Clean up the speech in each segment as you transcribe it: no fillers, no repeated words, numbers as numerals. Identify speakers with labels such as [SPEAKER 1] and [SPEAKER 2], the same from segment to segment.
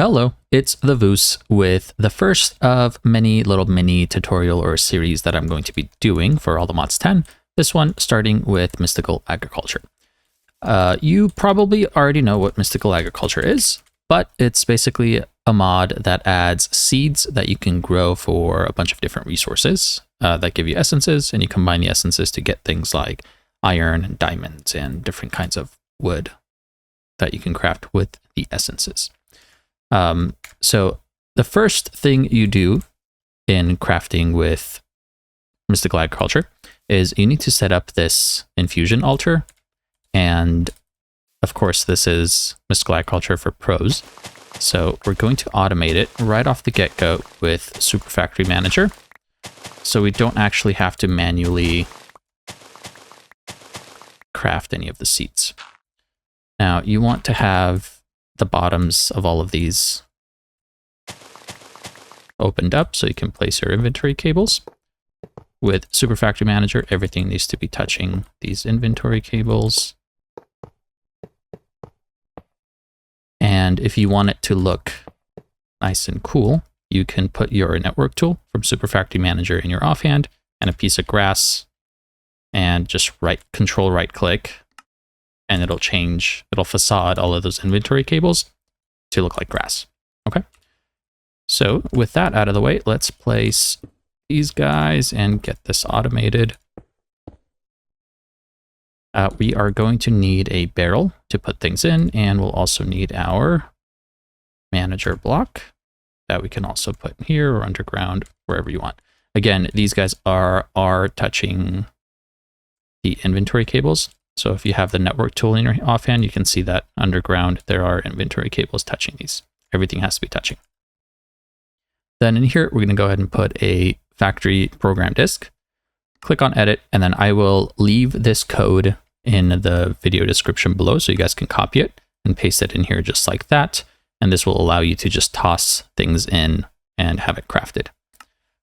[SPEAKER 1] Hello, it's the Voos with the first of many little mini tutorial or series that I'm going to be doing for all the mods 10. This one starting with Mystical Agriculture. You probably already know what Mystical Agriculture is, but it's basically a mod that adds seeds that you can grow for a bunch of different resources that give you essences, and you combine the essences to get things like iron and diamonds and different kinds of wood that you can craft with the essences. So the first thing you do in crafting with Mystical Agriculture is you need to set up this Infusion altar. And of course, this is Mystical Agriculture for pros. So we're going to automate it right off the get-go with Super Factory Manager. So we don't actually have to manually craft any of the seeds. Now you want to have the bottoms of all of these opened up so you can place your inventory cables. With Super Factory Manager, everything needs to be touching these inventory cables. And if you want it to look nice and cool, you can put your network tool from Super Factory Manager in your offhand and a piece of grass and just control right click, and it'll facade all of those inventory cables to look like grass. Okay. So with that out of the way, let's place these guys and get this automated. We are going to need a barrel to put things in, and we'll also need our manager block that we can also put here or underground, wherever you want. Again, these guys are touching the inventory cables. So if you have the network tool in your offhand, you can see that underground there are inventory cables touching these. Everything has to be touching. Then in here, we're going to go ahead and put a factory program disk. Click on edit, and then I will leave this code in the video description below so you guys can copy it and paste it in here just like that. And this will allow you to just toss things in and have it crafted.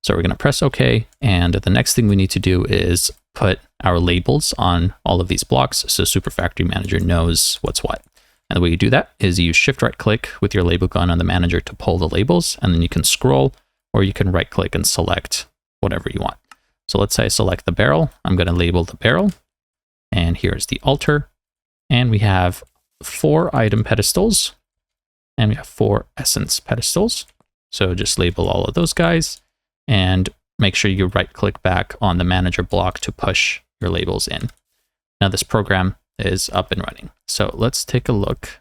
[SPEAKER 1] So we're going to press OK. And the next thing we need to do is put our labels on all of these blocks so Super Factory Manager knows what's what. And the way you do that is you shift right click with your label gun on the manager to pull the labels, and then you can scroll, or you can right click and select whatever you want. So let's say I select the barrel. I'm going to label the barrel, and here's the altar. And we have 4 item pedestals, and we have 4 essence pedestals. So just label all of those guys and make sure you right click back on the manager block to push your labels in. Now this program is up and running. So let's take a look,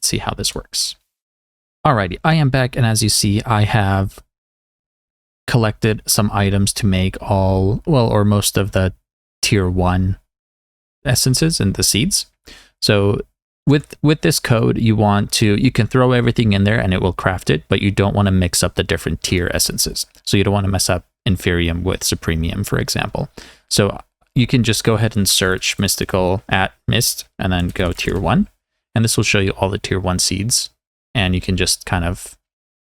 [SPEAKER 1] see how this works. Alrighty, I am back, and as you see, I have collected some items to make or most of the tier 1 essences and the seeds. So with this code, you can throw everything in there and it will craft it, but you don't want to mix up the different tier essences. So you don't want to mess up Inferium with Supremium, for example. So you can just go ahead and search Mystical at Mist and then go tier 1. And this will show you all the tier 1 seeds. And you can just kind of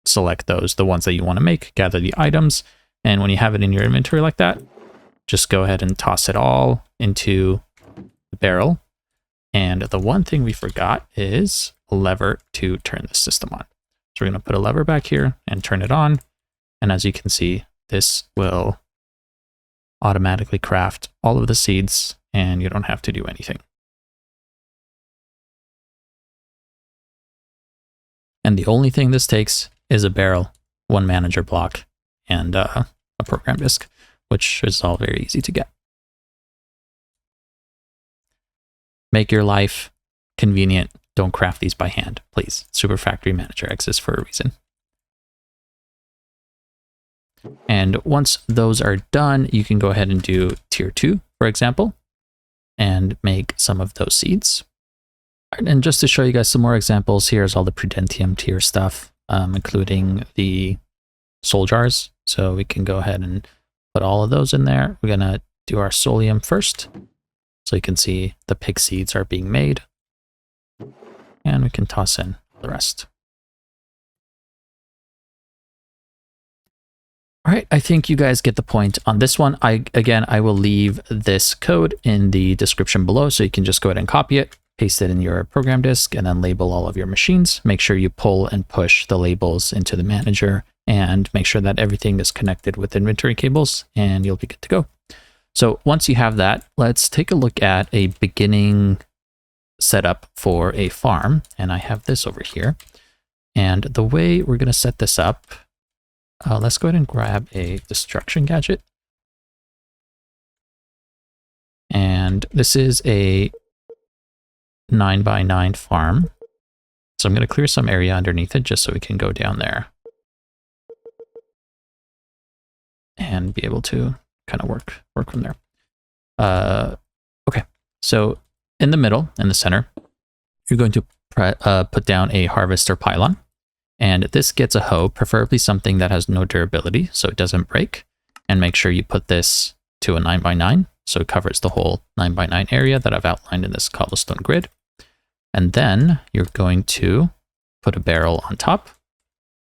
[SPEAKER 1] select those, the ones that you want to make, gather the items. And when you have it in your inventory like that, just go ahead and toss it all into the barrel. And the one thing we forgot is a lever to turn the system on. So we're going to put a lever back here and turn it on. And as you can see, this will automatically craft all of the seeds, and you don't have to do anything. And the only thing this takes is a barrel, 1 manager block, and a program disk, which is all very easy to get. Make your life convenient. Don't craft these by hand, please. Super Factory Manager exists for a reason. And once those are done, you can go ahead and do tier 2, for example, and make some of those seeds. And just to show you guys some more examples, here's all the Prudentium tier stuff, including the soul jars. So we can go ahead and put all of those in there. We're going to do our Solium first. So you can see the pig seeds are being made. And we can toss in the rest. All right, I think you guys get the point on this one. I will leave this code in the description below, so you can just go ahead and copy it paste it in your program disk, and then label all of your machines. Make sure you pull and push the labels into the manager and make sure that everything is connected with inventory cables, and you'll be good to go. So once you have that, let's take a look at a beginning setup for a farm. And I have this over here. And the way we're going to set this up, let's go ahead and grab a destruction gadget. And this is a 9x9 farm. So I'm going to clear some area underneath it just so we can go down there and be able to kind of work from there. Okay, so in the middle, in the center, you're going to put down a harvester pylon. And this gets a hoe, preferably something that has no durability so it doesn't break. And make sure you put this to a 9x9 so it covers the whole 9x9 area that I've outlined in this cobblestone grid. And then you're going to put a barrel on top.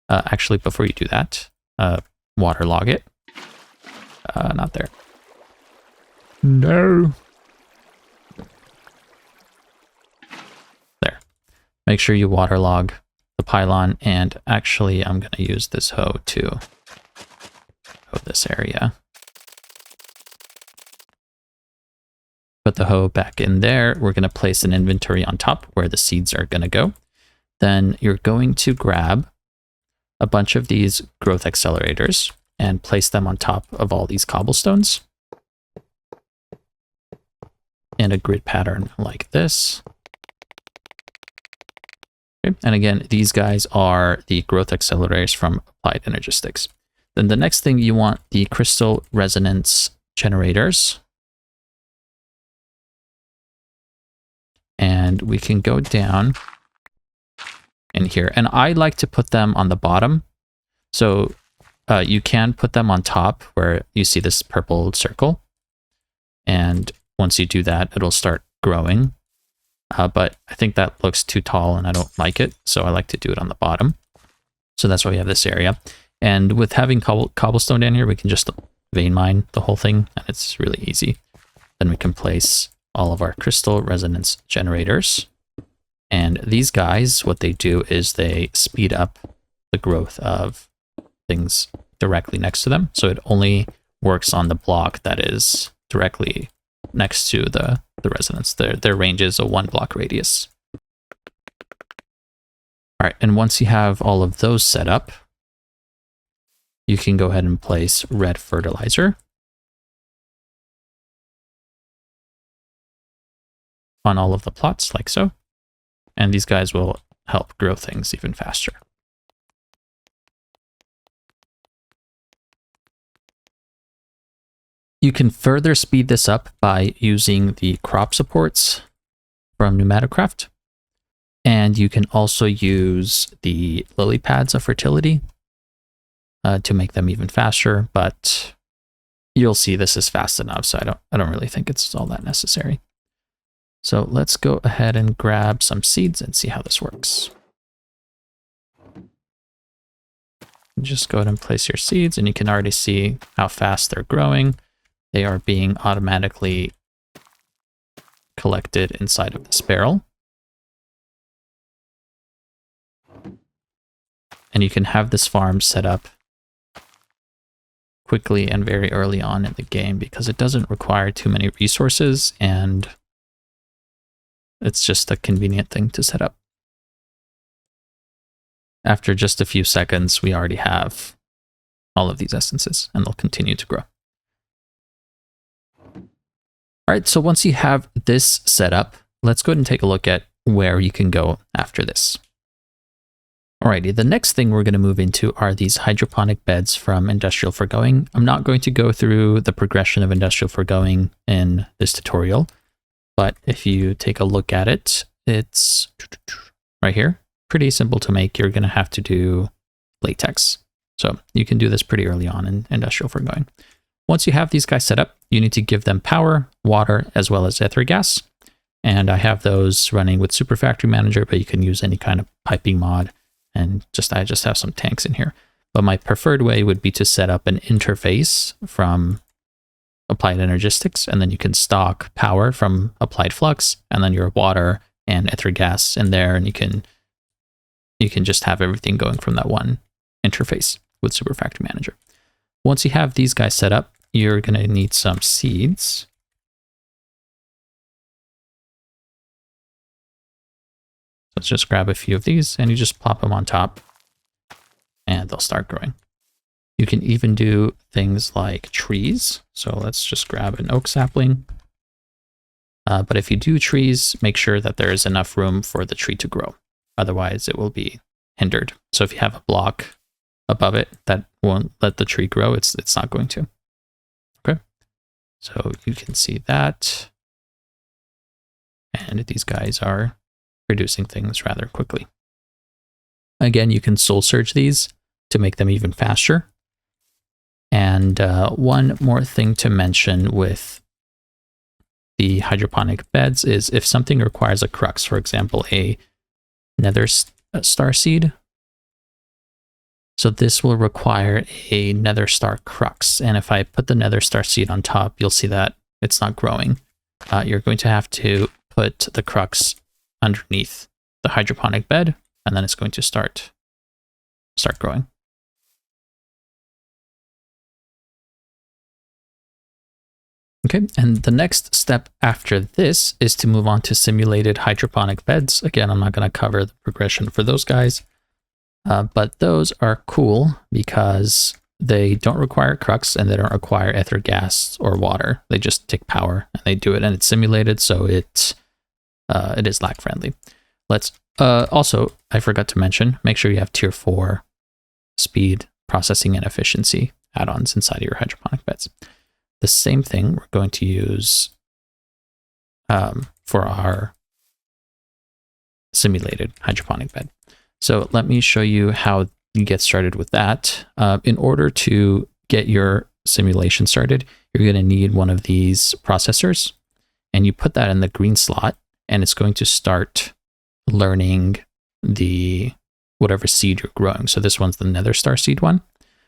[SPEAKER 1] Actually, before you do that, waterlog it. Not there. No. There. Make sure you waterlog the pylon, and actually I'm going to use this hoe to hoe this area. Put the hoe back in there. We're going to place an inventory on top where the seeds are going to go. Then you're going to grab a bunch of these growth accelerators and place them on top of all these cobblestones in a grid pattern like this. Okay. And again, these guys are the growth accelerators from Applied Energistics. Then the next thing, you want the crystal resonance generators. And we can go down in here. And I like to put them on the bottom. So you can put them on top where you see this purple circle. And once you do that, it'll start growing. But I think that looks too tall and I don't like it. So I like to do it on the bottom. So that's why we have this area. And with having cobblestone down here, we can just vein mine the whole thing. And it's really easy. Then we can place all of our crystal resonance generators. And these guys, what they do is they speed up the growth of things directly next to them. So it only works on the block that is directly next to the resonance. Their range is a 1 block radius. All right, and once you have all of those set up, you can go ahead and place red fertilizer on all of the plots like so. And these guys will help grow things even faster. You can further speed this up by using the crop supports from Pneumaticraft. And you can also use the lily pads of fertility to make them even faster, but you'll see this is fast enough, so I don't really think it's all that necessary. So let's go ahead and grab some seeds and see how this works. Just go ahead and place your seeds, and you can already see how fast they're growing. They are being automatically collected inside of this barrel. And you can have this farm set up quickly and very early on in the game because it doesn't require too many resources, and it's just a convenient thing to set up. After just a few seconds, we already have all of these essences, and they'll continue to grow. All right, so once you have this set up, let's go ahead and take a look at where you can go after this. Alrighty, the next thing we're going to move into are these hydroponic beds from Industrial Foregoing. I'm not going to go through the progression of Industrial Foregoing in this tutorial, but if you take a look at it, it's right here. Pretty simple to make. You're going to have to do latex. So you can do this pretty early on in Industrial Foregoing. Once you have these guys set up, you need to give them power, water, as well as ether gas. And I have those running with Super Factory Manager, but you can use any kind of piping mod. And I just have some tanks in here. But my preferred way would be to set up an interface from Applied Energistics, and then you can stock power from Applied Flux, and then your water and ether gas in there, and you can just have everything going from that one interface with Super Factory Manager. Once you have these guys set up, you're going to need some seeds. Let's just grab a few of these and you just plop them on top and they'll start growing. You can even do things like trees. So let's just grab an oak sapling. But if you do trees, make sure that there is enough room for the tree to grow. Otherwise it will be hindered. So if you have a block above it that won't let the tree grow, it's not going to. Okay. So you can see that. And these guys are producing things rather quickly. Again, you can soul surge these to make them even faster. And one more thing to mention with the hydroponic beds is if something requires a crux, for example, a nether star seed. So this will require a nether star crux. And if I put the nether star seed on top, you'll see that it's not growing. You're going to have to put the crux underneath the hydroponic bed, and then it's going to start growing. Okay, and the next step after this is to move on to simulated hydroponic beds. Again, I'm not going to cover the progression for those guys, but those are cool because they don't require crux and they don't require ether gas or water. They just take power and they do it, and it's simulated, so it is lag friendly. Let's also, I forgot to mention, make sure you have tier 4 speed, processing, and efficiency add-ons inside of your hydroponic beds. The same thing we're going to use for our simulated hydroponic bed. So let me show you how you get started with that. In order to get your simulation started, you're going to need one of these processors, and you put that in the green slot, and it's going to start learning the whatever seed you're growing. So this one's the nether star seed one.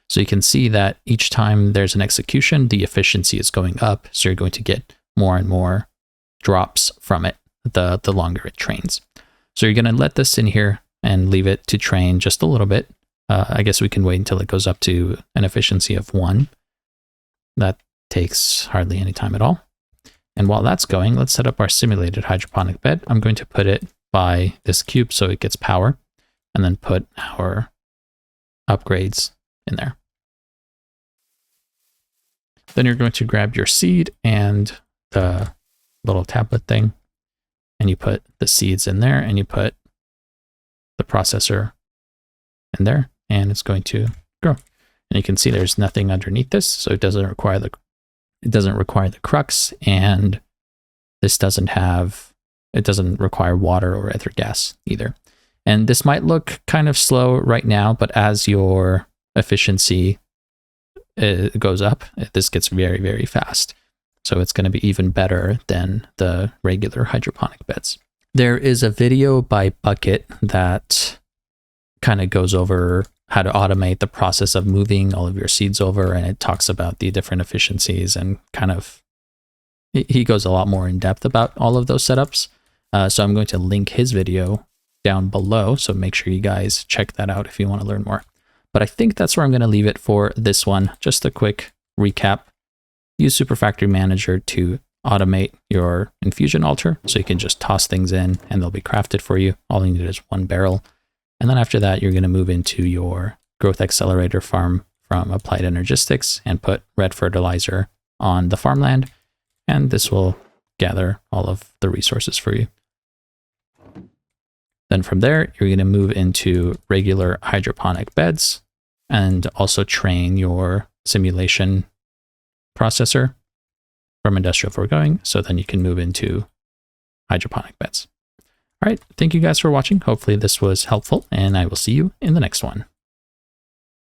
[SPEAKER 1] So you can see that each time there's an execution, the efficiency is going up. So you're going to get more and more drops from it the longer it trains. So you're going to let this in here and leave it to train just a little bit. I guess we can wait until it goes up to an efficiency of 1. That takes hardly any time at all. And while that's going, let's set up our simulated hydroponic bed. I'm going to put it by this cube so it gets power, and then put our upgrades in there. Then you're going to grab your seed and the little tablet thing, and you put the seeds in there, and you put the processor in there, and it's going to grow. And you can see there's nothing underneath this, so it doesn't require the crux, and this doesn't require water or ether gas either. And this might look kind of slow right now, but as your efficiency goes up, this gets very, very fast. So it's going to be even better than the regular hydroponic beds. There is a video by Bucket that kind of goes over how to automate the process of moving all of your seeds over, and it talks about the different efficiencies and kind of, he goes a lot more in depth about all of those setups. So I'm going to link his video down below, so make sure you guys check that out if you want to learn more. But I think that's where I'm going to leave it for this one. Just a quick recap. Use Super Factory Manager to automate your infusion altar, so you can just toss things in and they'll be crafted for you. All you need is 1 barrel. And then after that, you're going to move into your growth accelerator farm from Applied Energistics and put red fertilizer on the farmland. And this will gather all of the resources for you. Then from there, you're going to move into regular hydroponic beds and also train your simulation processor from Industrial Foregoing. So then you can move into hydroponic beds. All right. Thank you guys for watching. Hopefully this was helpful, and I will see you in the next one.